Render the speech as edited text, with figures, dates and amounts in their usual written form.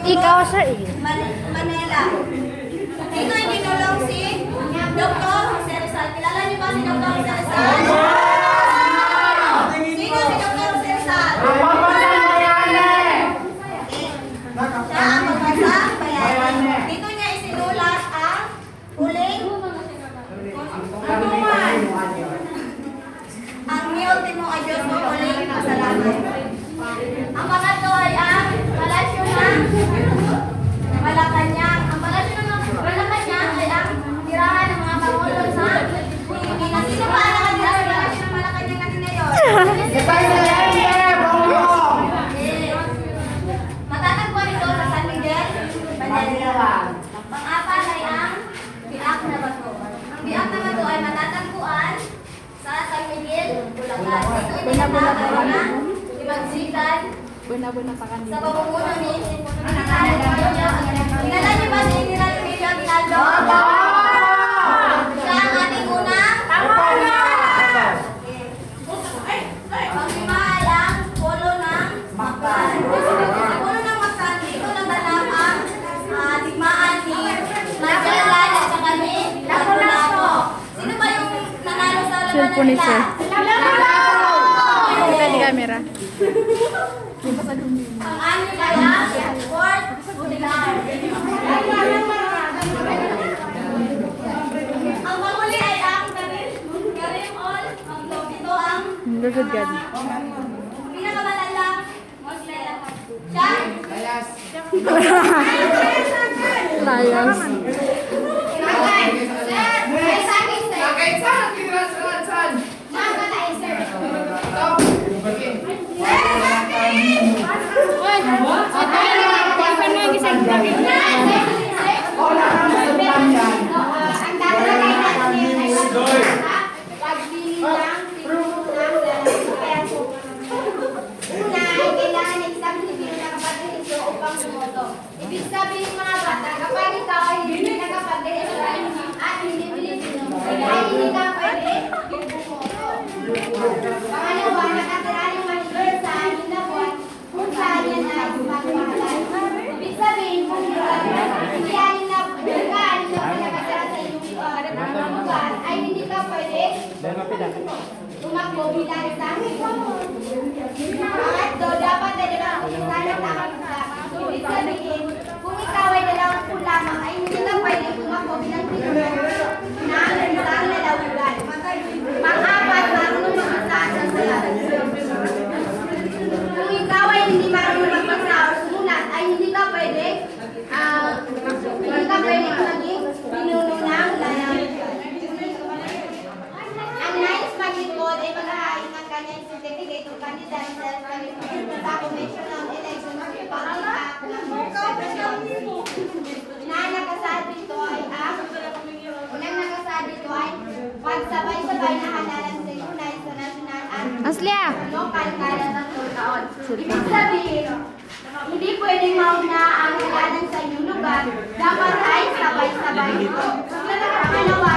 Ikaw, sir, eh. Manila. Dito ay dinulong si Dr. Jose Rizal. Kilala niyo ba si Dr. Jose Rizal? Sino si Dr. Jose Rizal? Siya ang magbasang bayani. Dito niya isinulat ang huling ang ultimo ay Diyos mo huling pasalamat. Ang pangatlo ay ang palasyo ng Malacanang. Ang palasyo ng Malacanang ay ang tirahan ng mga pangulo sa Pilipinas. Sino ba ang nakatira sa palasyo ng Malacanang natin ngayon? Matatagpuan ito sa San Miguel, Manila. Pang-apat ay ang biak na bato. Ang biak na bato ay matatagpuan sa San Miguel, Bulacan. Ito itinatawag na Ibagsitan sa pamumuno ni Kilala niyo ba si General Emilio Aguinaldo? Siya ang ating unang panglima ay ang polo ng Mactan. Sa polo ng Mactan, dito naganap ang digmaan ni Magellan at saka ni Lapu-Lapu. Sino ba yung nanalo sa labanan nila? Kita di kamera. Ang ano kaya? Fort Bolivar. Ang panghuli ay ang Karim Ol Maglob. Ito ang Good God. pinakamatandang Muslim. Siya? Layas. Ay, sa akin, sir. Mga na, sir. Ang tatalagay natin ay pagbili ng Pilipino ng dalawang peso. Una ay kailangan ng isang Pilipino na kapag-rehisto upang bumoto. Ibig sabihin mga bata, kapag ikaw ay hindi nakapag-rehisto at hindi Pilipino, ay hindi ka pwede bumoto. Pangalawa, nakatira yung mahigit sa anim na buwan kung saan yan ay magpapahalay. Ibig sabihin, kung hindi anim na buwan nakatira sa iyong lugar, ay hindi ka pwede tumakbo bilang isang pangatlo, dapat ay dalawang isa na tamang isa. Ibig sabihin, kung ikaw ay dalawang po lamang, ay hindi ka pwede tumakbo bilang Pilipino na isang lalawigan. Pang-apat, marunong magbasa sa salat. Kung ikaw ay hindi marunong magbasa o sumulat, ay hindi ka pwede maging pinuno ng layaw. Ang nais maglingkod ay maghahain ng kanyang certificate of candidacy sa Conventional Election Republic Act ng 2007. Na nakasabi ito ay unang nakasabi ito ay pagsabay-sabay na halalan sa Unay sa national at Aslia! local kada 3 taon. Ibig sabihin, hindi pwedeng mauna ang halalan sa inyong lugar, dapat ay sabay-sabay ito. Pangalawa,